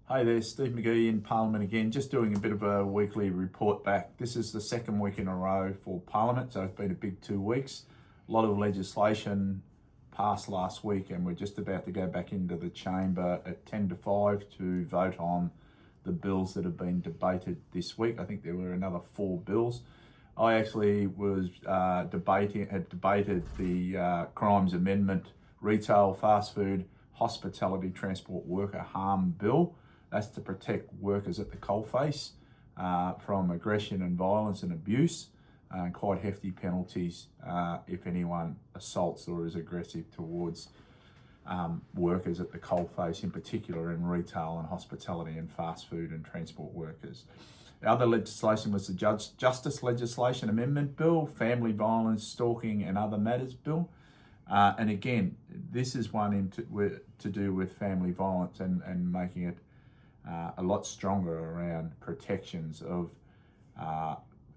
Hey there, Steve McGee in Parliament again, just doing a bit of a weekly report back. This is the second week in a row for Parliament, so it's been a big 2 weeks. A lot of legislation passed last week, and we're just about to go back into the chamber at 10 to 5 to vote on the bills that have been debated this week. I think there were another 4 bills. I actually was had debated the Crimes Amendment, Retail, Fast Food, Hospitality, Transport Worker Harm Bill. That's to protect workers at the coalface from aggression and violence and abuse, and quite hefty penalties if anyone assaults or is aggressive towards workers at the coalface, in particular in retail and hospitality and fast food and transport workers. The other legislation was the Justice Legislation Amendment Bill, Family Violence, Stalking and Other Matters Bill. And again, this is one to do with family violence and making it a lot stronger around protections of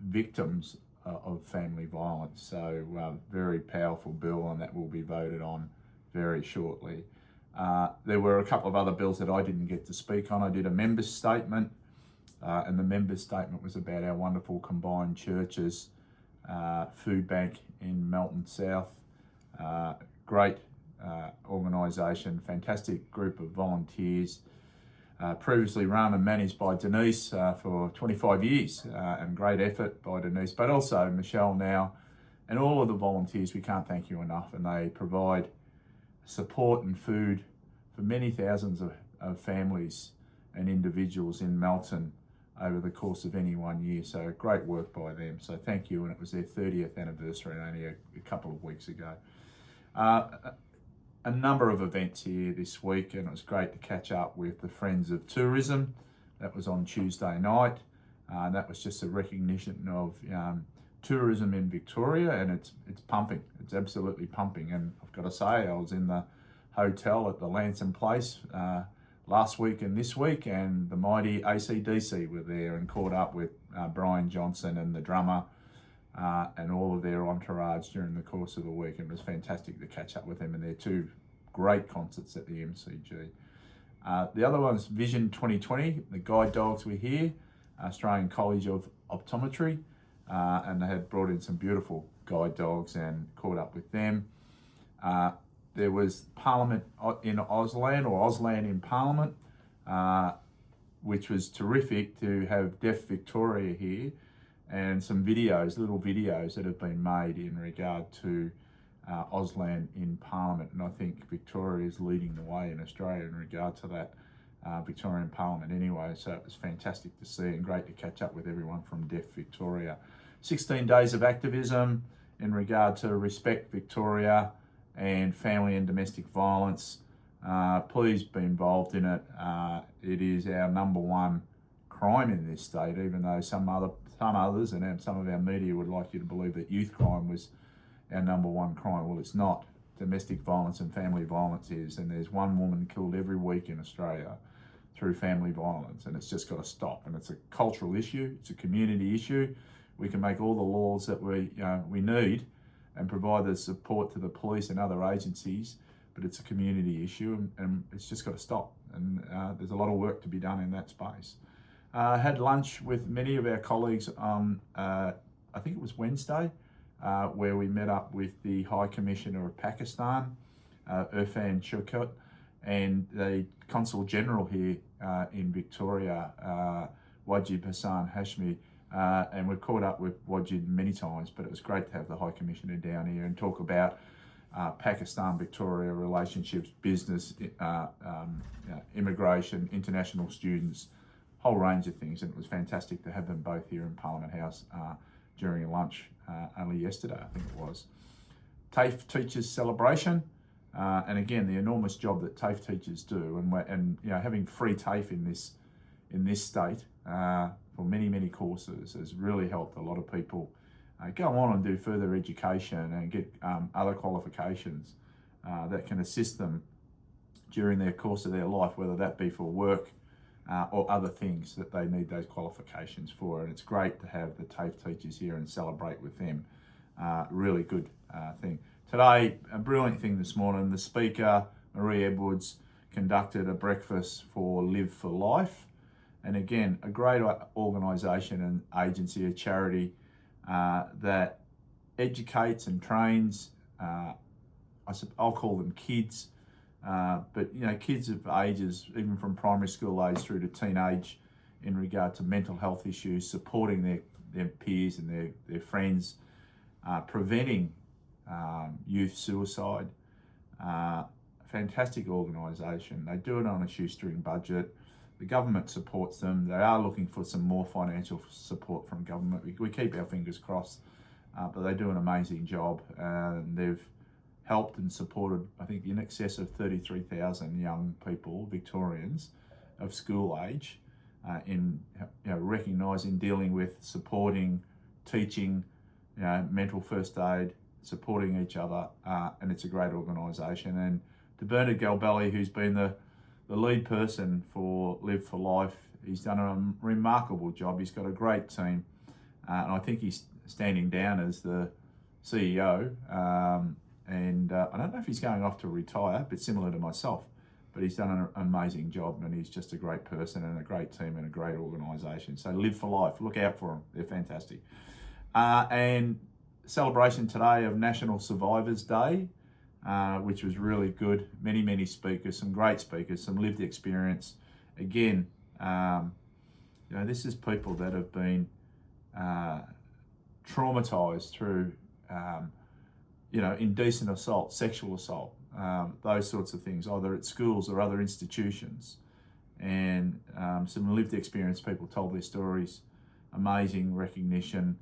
victims of family violence. So very powerful bill, and that will be voted on very shortly. There were a couple of other bills that I didn't get to speak on. I did a members statement, and the members statement was about our wonderful combined churches, food bank in Melton South. Great organisation, fantastic group of volunteers, previously run and managed by Denise for 25 years, and great effort by Denise, but also Michelle now, and all of the volunteers. We can't thank you enough, and they provide support and food for many thousands of families and individuals in Melton over the course of any 1 year. So great work by them. So thank you, and it was their 30th anniversary only a couple of weeks ago. A number of events here this week, and it was great to catch up with the Friends of Tourism. That was on Tuesday night. That was just a recognition of tourism in Victoria, and it's pumping. It's absolutely pumping. And I've got to say, I was in the hotel at the Lanson Place last week and this week, and the mighty AC/DC were there and caught up with Brian Johnson and the drummer and all of their entourage during the course of the week. And it was fantastic to catch up with them, and their 2 great concerts at the MCG. The other one is Vision 2020. The guide dogs were here, Australian College of Optometry, and they had brought in some beautiful guide dogs and caught up with them. There was Parliament in Auslan in Parliament, which was terrific to have Deaf Victoria here, and some little videos that have been made in regard to Auslan in Parliament. And I think Victoria is leading the way in Australia in regard to that, Victorian Parliament anyway. So it was fantastic to see and great to catch up with everyone from Deaf Victoria. 16 days of activism in regard to Respect Victoria and family and domestic violence. Please be involved in it. It is our number 1 crime in this state, even though some others and some of our media would like you to believe that youth crime was our number 1 crime. Well, it's not. Domestic violence and family violence is, and there's 1 woman killed every week in Australia through family violence, and it's just got to stop. And it's a cultural issue, it's a community issue. We can make all the laws that we need and provide the support to the police and other agencies, but it's a community issue, and it's just got to stop. And there's a lot of work to be done in that space. Had lunch with many of our colleagues on, I think it was Wednesday, where we met up with the High Commissioner of Pakistan, Irfan Shaukat, and the Consul General here in Victoria, Wajid Hassan Hashmi. And we've caught up with Wajid many times, but it was great to have the High Commissioner down here and talk about Pakistan-Victoria relationships, business, immigration, international students, whole range of things. And it was fantastic to have them both here in Parliament House during a lunch only yesterday, I think it was. TAFE Teachers Celebration, and again, the enormous job that TAFE teachers do, and having free TAFE in this state for many courses has really helped a lot of people go on and do further education and get other qualifications that can assist them during their course of their life, whether that be for work or other things that they need those qualifications for. And it's great to have the TAFE teachers here and celebrate with them. Really good thing. Today, a brilliant thing this morning, the Speaker, Marie Edwards, conducted a breakfast for Live for Life. And again, a great organisation and agency, a charity that educates and trains, I'll call them kids, but kids of ages, even from primary school age through to teenage, in regard to mental health issues, supporting their peers and their friends, preventing youth suicide. Fantastic organisation. They do it on a shoestring budget. The government supports them. They are looking for some more financial support from government. We keep our fingers crossed, but they do an amazing job. And they've helped and supported, I think, in excess of 33,000 young people, Victorians, of school age, in recognising, dealing with, supporting, teaching, mental first aid, supporting each other, and it's a great organisation. And to Bernard Galbelli, who's been the lead person for Live for Life, he's done a remarkable job. He's got a great team, and I think he's standing down as the CEO. And I don't know if he's going off to retire, but similar to myself. But he's done an amazing job, and he's just a great person and a great team and a great organisation. So Live for Life, look out for them. They're fantastic. And celebration today of National Survivors Day, which was really good. Many speakers, some great speakers, some lived experience. Again, this is people that have been traumatised through, indecent assault, sexual assault, those sorts of things, either at schools or other institutions. And some lived experience, people told their stories, amazing recognition.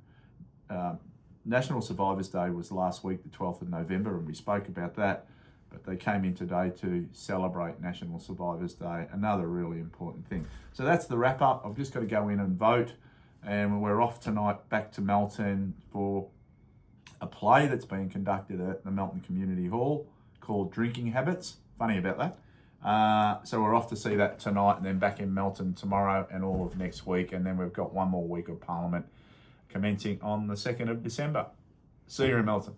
National Survivors Day was last week, the 12th of November, and we spoke about that, but they came in today to celebrate National Survivors Day, another really important thing. So that's the wrap up. I've just got to go in and vote, and we're off tonight back to Melton for a play that's being conducted at the Melton Community Hall called Drinking Habits. Funny about that. So we're off to see that tonight, and then back in Melton tomorrow and all of next week, and then we've got one more week of Parliament commencing on the 2nd of December. See you in Melton.